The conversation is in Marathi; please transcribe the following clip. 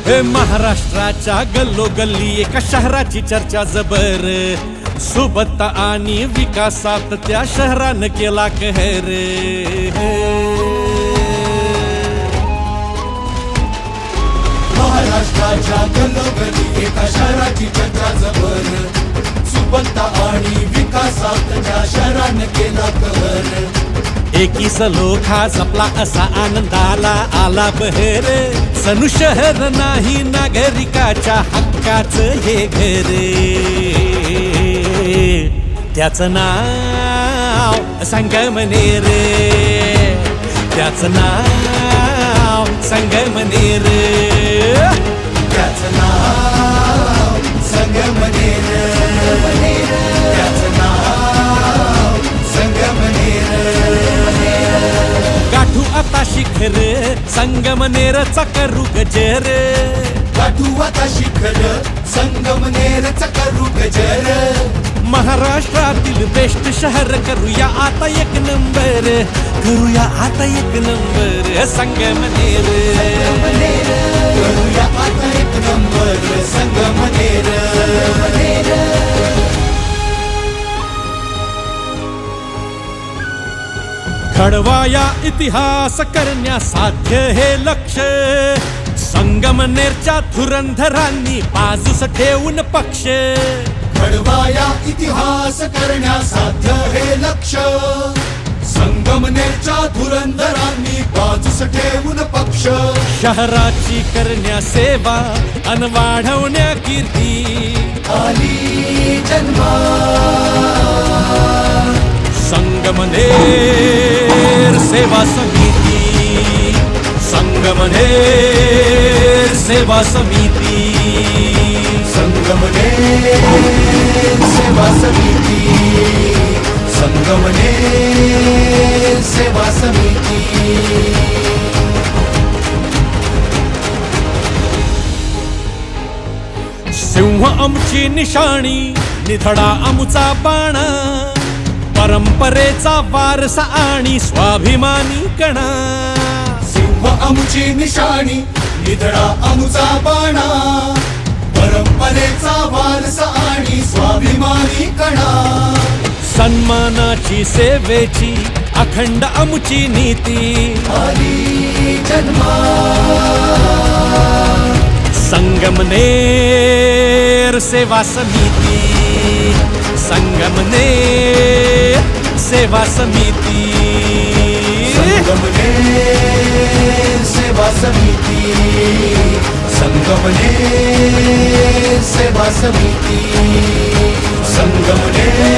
हे महाराष्ट्राच्या गल्लोगल्ली एका शहराची चर्चा जबर, सुबत्ता आणि विकासात त्या शहरानं केला कहर. महाराष्ट्राच्या गल्लोगल्ली एका शहराची चर्चा जबर, सुबत्ता आणि विकासात त्या शहरानं केला कहर. एकीस लोखा जपला असा आनंदाला आला बहर, सनु शहर नाही नागरिकाच्या हक्काचं हे घर. त्याचं नाव संगमनेर, त्याचं नाव संगमनेर, त्याचं नाव संगमनेर, त्याचं नाव संगमनेर. गाठू आता शिखर संगमनेरचा करू गजर, गाठू आता शिखर संगमनेरचा करू गजर. महाराष्ट्रातील बेस्ट शहर करूया आता एक नंबर, करूया आता एक नंबर संगमनेर. करूया आता एक नंबर संगमनेर. घडवाया इतिहास करण्या साध्य हे लक्ष, संगमनेरच्या धुरंधरांनी बाजूस ठेवून पक्ष. घडवाया इतिहास करण्या साध्य हे लक्ष, संगमनेरच्या धुरंधरांनी बाजूस ठेवून पक्ष. शहराची करण्या सेवा अन वाढवण्या कीर्ती आली जन्मा. संगमनेर सेवा समिती, संगमनेर सेवा समिती, संगमनेर सेवा समिती, संगमनेर सेवा समिती. सिंह आमची निशाणी, निधडा आमुचा बाणा, परंपरेचा वारसा आणि स्वाभिमानी कणा. सिंह आमची निशाणी, निधडा आमुचा बाणा, परंपरेचा वारसा आणि स्वाभिमानी कणा. सन्मानाची सेवेची अखंड आमुची नीती, आली जन्मा. संगमनेर सेवा समिती, संगमनेर सेवा समिती, संगमनेर सेवा समिती, संगमनेर सेवा समिती, संगमनेर